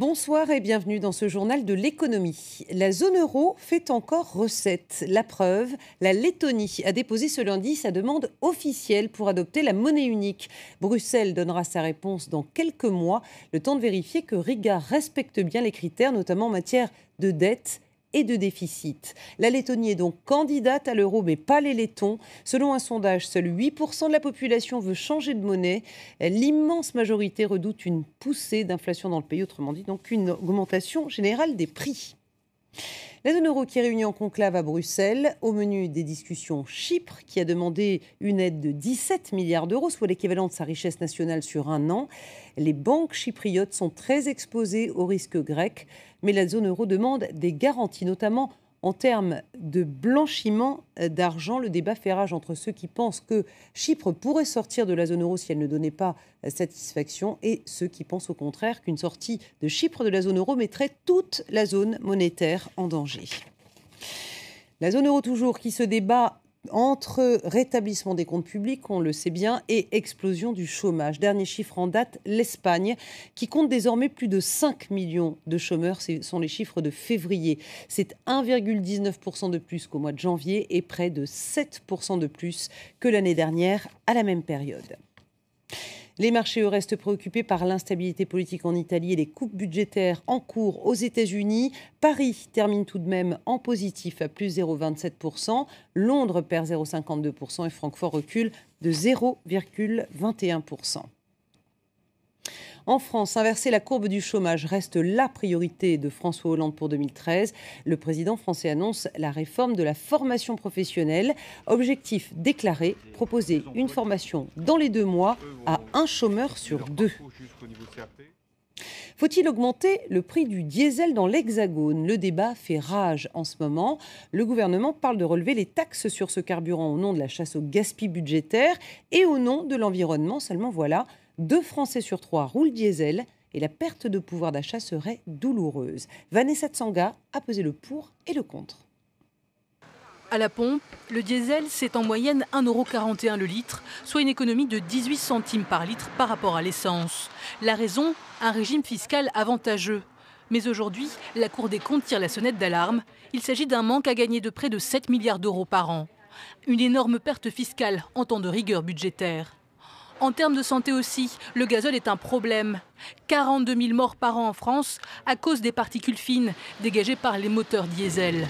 Bonsoir et bienvenue dans ce journal de l'économie. La zone euro fait encore recette. La preuve, la Lettonie a déposé ce lundi sa demande officielle pour adopter la monnaie unique. Bruxelles donnera sa réponse dans quelques mois, le temps de vérifier que Riga respecte bien les critères, notamment en matière de dette et de déficit. La Lettonie est donc candidate à l'euro, mais pas les Lettons. Selon un sondage, seuls 8% de la population veut changer de monnaie. L'immense majorité redoute une poussée d'inflation dans le pays, autrement dit donc une augmentation générale des prix. La zone euro qui est réunie en conclave à Bruxelles. Au menu des discussions, Chypre, qui a demandé une aide de 17 milliards d'euros, soit l'équivalent de sa richesse nationale sur un an. Les banques chypriotes sont très exposées au risque grec, mais la zone euro demande des garanties, notamment en termes de blanchiment d'argent. Le débat fait rage entre ceux qui pensent que Chypre pourrait sortir de la zone euro si elle ne donnait pas satisfaction et ceux qui pensent au contraire qu'une sortie de Chypre de la zone euro mettrait toute la zone monétaire en danger. La zone euro toujours qui se débat entre rétablissement des comptes publics, on le sait bien, et explosion du chômage. Dernier chiffre en date, l'Espagne, qui compte désormais plus de 5 millions de chômeurs. Ce sont les chiffres de février. C'est 1,19% de plus qu'au mois de janvier et près de 7% de plus que l'année dernière à la même période. Les marchés eux restent préoccupés par l'instabilité politique en Italie et les coupes budgétaires en cours aux États-Unis. Paris termine tout de même en positif à plus 0,27%. Londres perd 0,52% et Francfort recule de 0,21%. En France, inverser la courbe du chômage reste la priorité de François Hollande pour 2013. Le président français annonce la réforme de la formation professionnelle. Objectif déclaré, proposer une formation dans les 2 mois à un chômeur sur 2. Faut-il augmenter le prix du diesel dans l'Hexagone ? Le débat fait rage en ce moment. Le gouvernement parle de relever les taxes sur ce carburant au nom de la chasse au gaspillage budgétaire et au nom de l'environnement. Seulement voilà, 2 Français sur 3 roulent diesel et la perte de pouvoir d'achat serait douloureuse. Vanessa Tsanga a pesé le pour et le contre. À la pompe, le diesel, c'est en moyenne 1,41 € le litre, soit une économie de 18 centimes par litre par rapport à l'essence. La raison, un régime fiscal avantageux. Mais aujourd'hui, la Cour des comptes tire la sonnette d'alarme. Il s'agit d'un manque à gagner de près de 7 milliards d'euros par an. Une énorme perte fiscale en temps de rigueur budgétaire. En termes de santé aussi, le gazole est un problème. 42 000 morts par an en France à cause des particules fines dégagées par les moteurs diesel.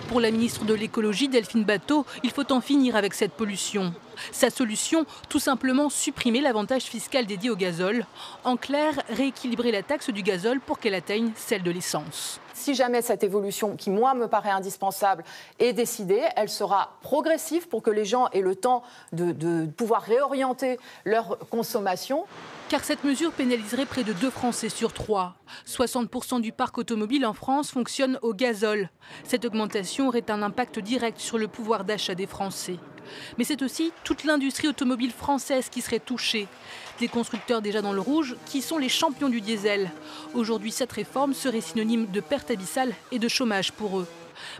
Pour la ministre de l'écologie, Delphine Batho, il faut en finir avec cette pollution. Sa solution, tout simplement supprimer l'avantage fiscal dédié au gazole. En clair, rééquilibrer la taxe du gazole pour qu'elle atteigne celle de l'essence. Si jamais cette évolution, qui moi me paraît indispensable, est décidée, elle sera progressive pour que les gens aient le temps de pouvoir réorienter leur consommation. Car cette mesure pénaliserait près de 2 Français sur 3. 60% du parc automobile en France fonctionne au gazole. Cette augmentation aurait un impact direct sur le pouvoir d'achat des Français. Mais c'est aussi toute l'industrie automobile française qui serait touchée. Des constructeurs déjà dans le rouge qui sont les champions du diesel. Aujourd'hui, cette réforme serait synonyme de perte abyssale et de chômage pour eux.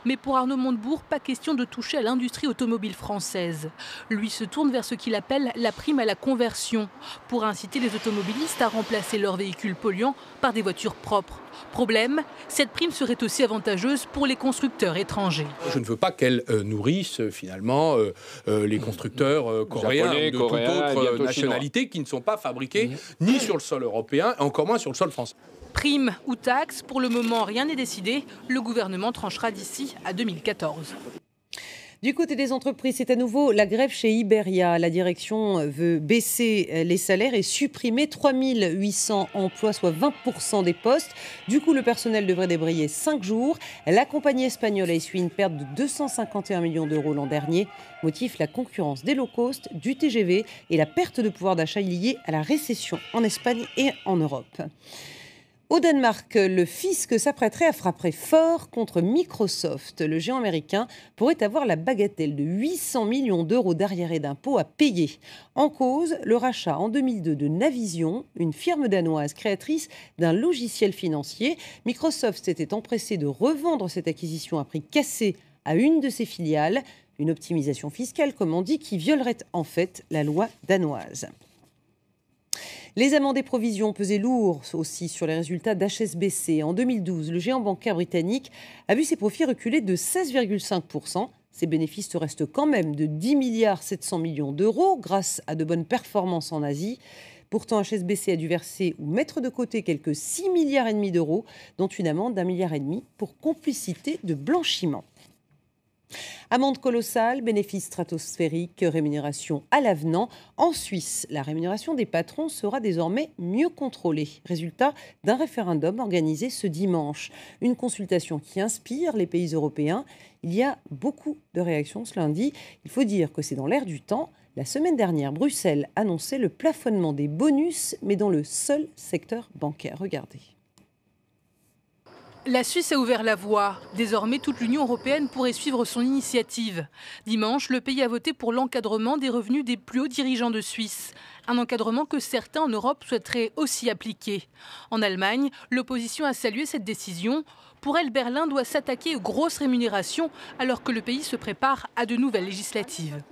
Mais pour Arnaud Montebourg, pas question de toucher à l'industrie automobile française. Lui se tourne vers ce qu'il appelle la prime à la conversion, pour inciter les automobilistes à remplacer leurs véhicules polluants par des voitures propres. Problème, cette prime serait aussi avantageuse pour les constructeurs étrangers. Je ne veux pas qu'elle nourrisse finalement les constructeurs coréens ou de toute autre nationalité qui ne sont pas fabriqués ni sur le sol européen, encore moins sur le sol français. Prime ou taxe, pour le moment rien n'est décidé. Le gouvernement tranchera d'ici à 2014. Du côté des entreprises, c'est à nouveau la grève chez Iberia. La direction veut baisser les salaires et supprimer 3 800 emplois, soit 20% des postes. Du coup, le personnel devrait débrayer 5 jours. La compagnie espagnole a essuyé une perte de 251 millions d'euros l'an dernier. Motif, la concurrence des low cost, du TGV et la perte de pouvoir d'achat liée à la récession en Espagne et en Europe. Au Danemark, le fisc s'apprêterait à frapper fort contre Microsoft. Le géant américain pourrait avoir la bagatelle de 800 millions d'euros d'arriérés d'impôts à payer. En cause, le rachat en 2002 de Navision, une firme danoise créatrice d'un logiciel financier. Microsoft s'était empressé de revendre cette acquisition à prix cassé à une de ses filiales. Une optimisation fiscale, comme on dit, qui violerait en fait la loi danoise. Les amendes et provisions pesaient lourd aussi sur les résultats d'HSBC. En 2012, le géant bancaire britannique a vu ses profits reculer de 16,5%. Ses bénéfices restent quand même de 10,7 milliards d'euros grâce à de bonnes performances en Asie. Pourtant, HSBC a dû verser ou mettre de côté quelques 6,5 milliards d'euros, dont une amende d'1,5 milliard pour complicité de blanchiment. Amende colossale, bénéfices stratosphériques, rémunération à l'avenant. En Suisse, la rémunération des patrons sera désormais mieux contrôlée. Résultat d'un référendum organisé ce dimanche. Une consultation qui inspire les pays européens. Il y a beaucoup de réactions ce lundi. Il faut dire que c'est dans l'air du temps. La semaine dernière, Bruxelles annonçait le plafonnement des bonus, mais dans le seul secteur bancaire. Regardez. La Suisse a ouvert la voie. Désormais, toute l'Union européenne pourrait suivre son initiative. Dimanche, le pays a voté pour l'encadrement des revenus des plus hauts dirigeants de Suisse. Un encadrement que certains en Europe souhaiteraient aussi appliquer. En Allemagne, l'opposition a salué cette décision. Pour elle, Berlin doit s'attaquer aux grosses rémunérations alors que le pays se prépare à de nouvelles législatives.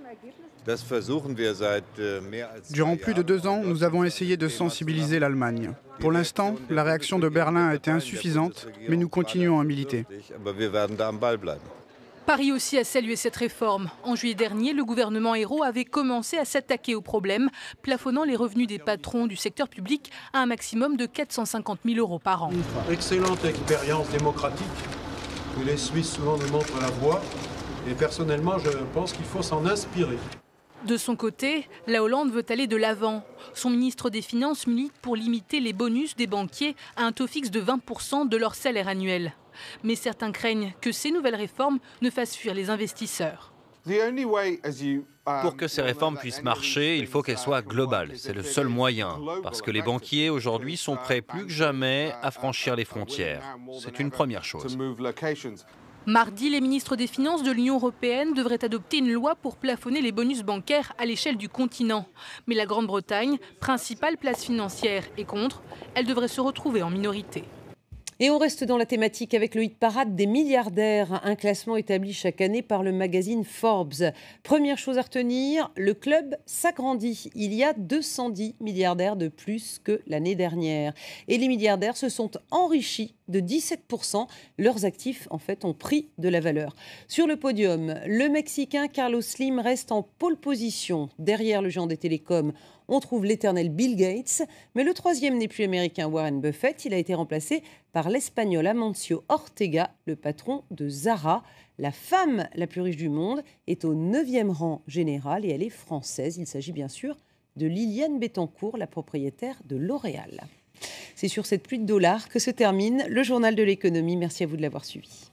Durant plus de 2 ans, nous avons essayé de sensibiliser l'Allemagne. Pour l'instant, la réaction de Berlin a été insuffisante, mais nous continuons à militer. Paris aussi a salué cette réforme. En juillet dernier, le gouvernement Ayrault avait commencé à s'attaquer au problème, plafonnant les revenus des patrons du secteur public à un maximum de 450 000 euros par an. Excellente expérience démocratique, que les Suisses souvent nous montrent la voie. Et personnellement, je pense qu'il faut s'en inspirer. De son côté, la Hollande veut aller de l'avant. Son ministre des Finances milite pour limiter les bonus des banquiers à un taux fixe de 20% de leur salaire annuel. Mais certains craignent que ces nouvelles réformes ne fassent fuir les investisseurs. Pour que ces réformes puissent marcher, il faut qu'elles soient globales. C'est le seul moyen, parce que les banquiers aujourd'hui sont prêts plus que jamais à franchir les frontières. C'est une première chose. Mardi, les ministres des Finances de l'Union européenne devraient adopter une loi pour plafonner les bonus bancaires à l'échelle du continent. Mais la Grande-Bretagne, principale place financière, est contre. Elle devrait se retrouver en minorité. Et on reste dans la thématique avec le hit parade des milliardaires, un classement établi chaque année par le magazine Forbes. Première chose à retenir, le club s'agrandit. Il y a 210 milliardaires de plus que l'année dernière. Et les milliardaires se sont enrichis de 17%. Leurs actifs, en fait, ont pris de la valeur. Sur le podium, le Mexicain Carlos Slim reste en pole position. Derrière le géant des télécoms, on trouve l'éternel Bill Gates. Mais le troisième n'est plus américain, Warren Buffett. Il a été remplacé par l'Espagnol Amancio Ortega, le patron de Zara. La femme la plus riche du monde est au 9e rang général et elle est française. Il s'agit bien sûr de Liliane Bettencourt, la propriétaire de L'Oréal. C'est sur cette pluie de dollars que se termine le journal de l'économie. Merci à vous de l'avoir suivi.